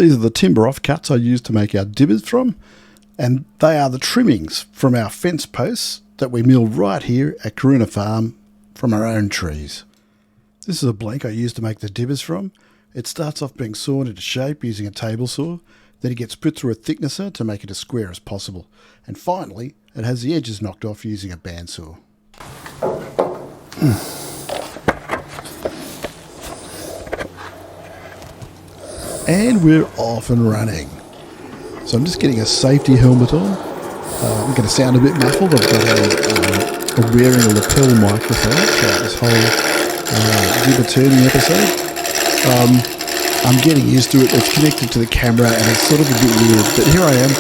These are the timber offcuts I use to make our dibbers from, and they are the trimmings from our fence posts that we mill right here at Kiruna Farm from our own trees. This is a blank I use to make the dibbers from. It starts off being sawn into shape using a table saw, then it gets put through a thicknesser to make it as square as possible, and finally it has the edges knocked off using a bandsaw. And we're off and running. So I'm just getting a safety helmet on. I'm going to sound a bit muffled. I've got a wearing a lapel microphone throughout this whole Dibber turning episode. I'm getting used to it. It's connected to the camera and it's sort of a bit weird. But here I am,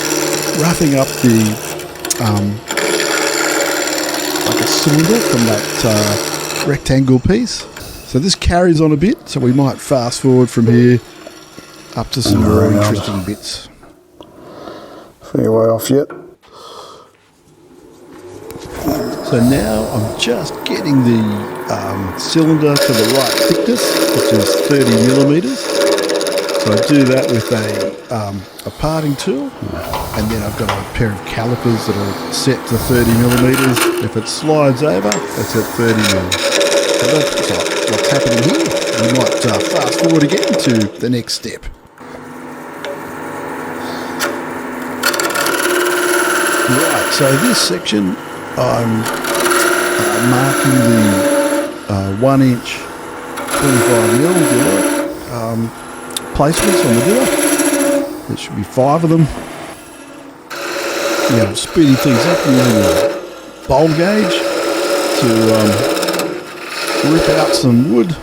roughing up the like a cylinder from that rectangle piece. So this carries on a bit. So we might fast forward from here up to some more interesting bits. Fair way off yet. So now I'm just getting the cylinder to the right thickness, which is 30 millimeters. So I do that with a parting tool, and then I've got a pair of calipers that are set to 30 millimeters. If it slides over, that's at 30 mil. So that's what's happening here. We might fast forward again to the next step. Right, so this section I'm marking the 1 inch 25 mil placements on the dibber. There should be 5 of them. Yeah, I'm speeding things up using a bowl gauge to rip out some wood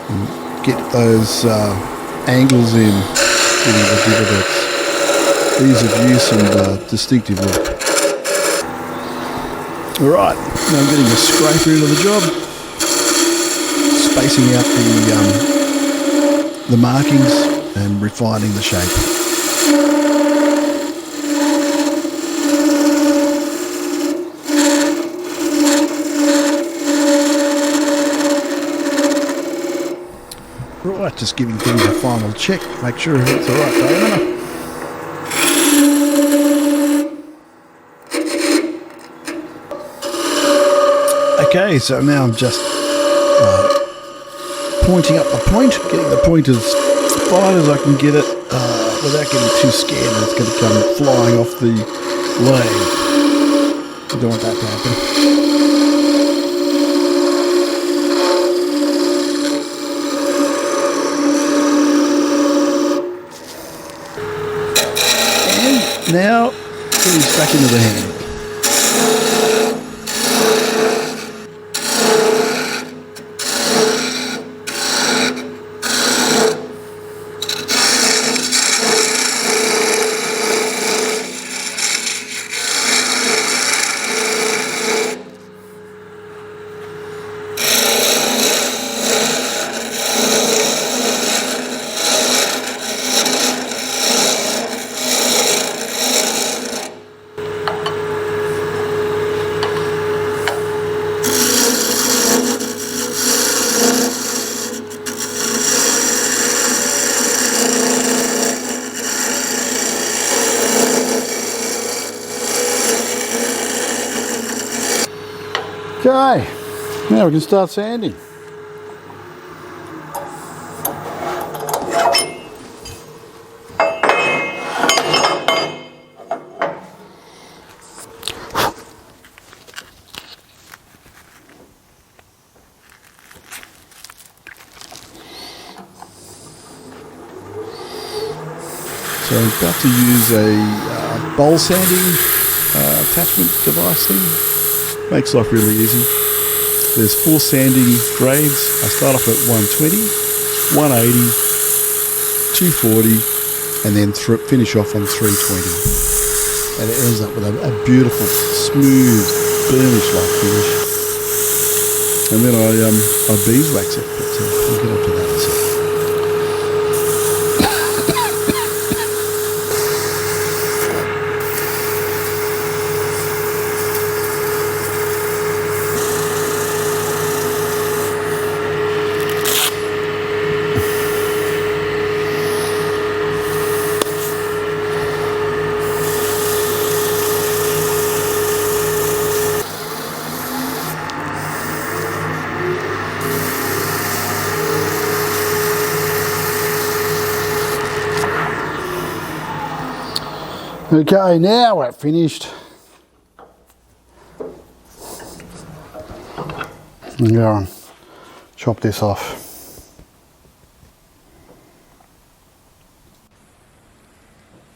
and get those angles in the dibber that's ease of use and distinctive look. Alright, now I'm getting a scraper into the job, spacing out the markings and refining the shape. Right, just giving things a final check, make sure it's the right diameter. Okay, so now I'm just pointing up the point, getting the point as fine as I can get it without getting too scared that it's going to come flying off the lathe. I don't want that to happen. And now getting stuck into the handle. Okay, now we can start sanding. So I'm about to use a bowl sanding attachment device thing. Makes life really easy. There's 4 sanding grades. I start off at 120, 180, 240, and then finish off on 320. And it ends up with a beautiful, smooth, burnish-like finish. And then I beeswax it, but we'll get onto that in a second. Okay, now we're finished. And go and chop this off.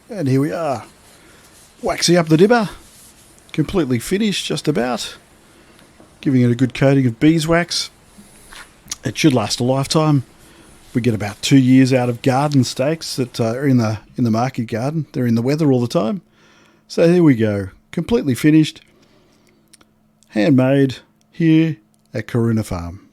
And here we are, waxing up the dibber, completely finished just about, giving it a good coating of beeswax. It should last a lifetime. We get about 2 years out of garden stakes that are in the market garden. They're in the weather all the time. So here we go, completely finished, handmade here at Kiruna Farm.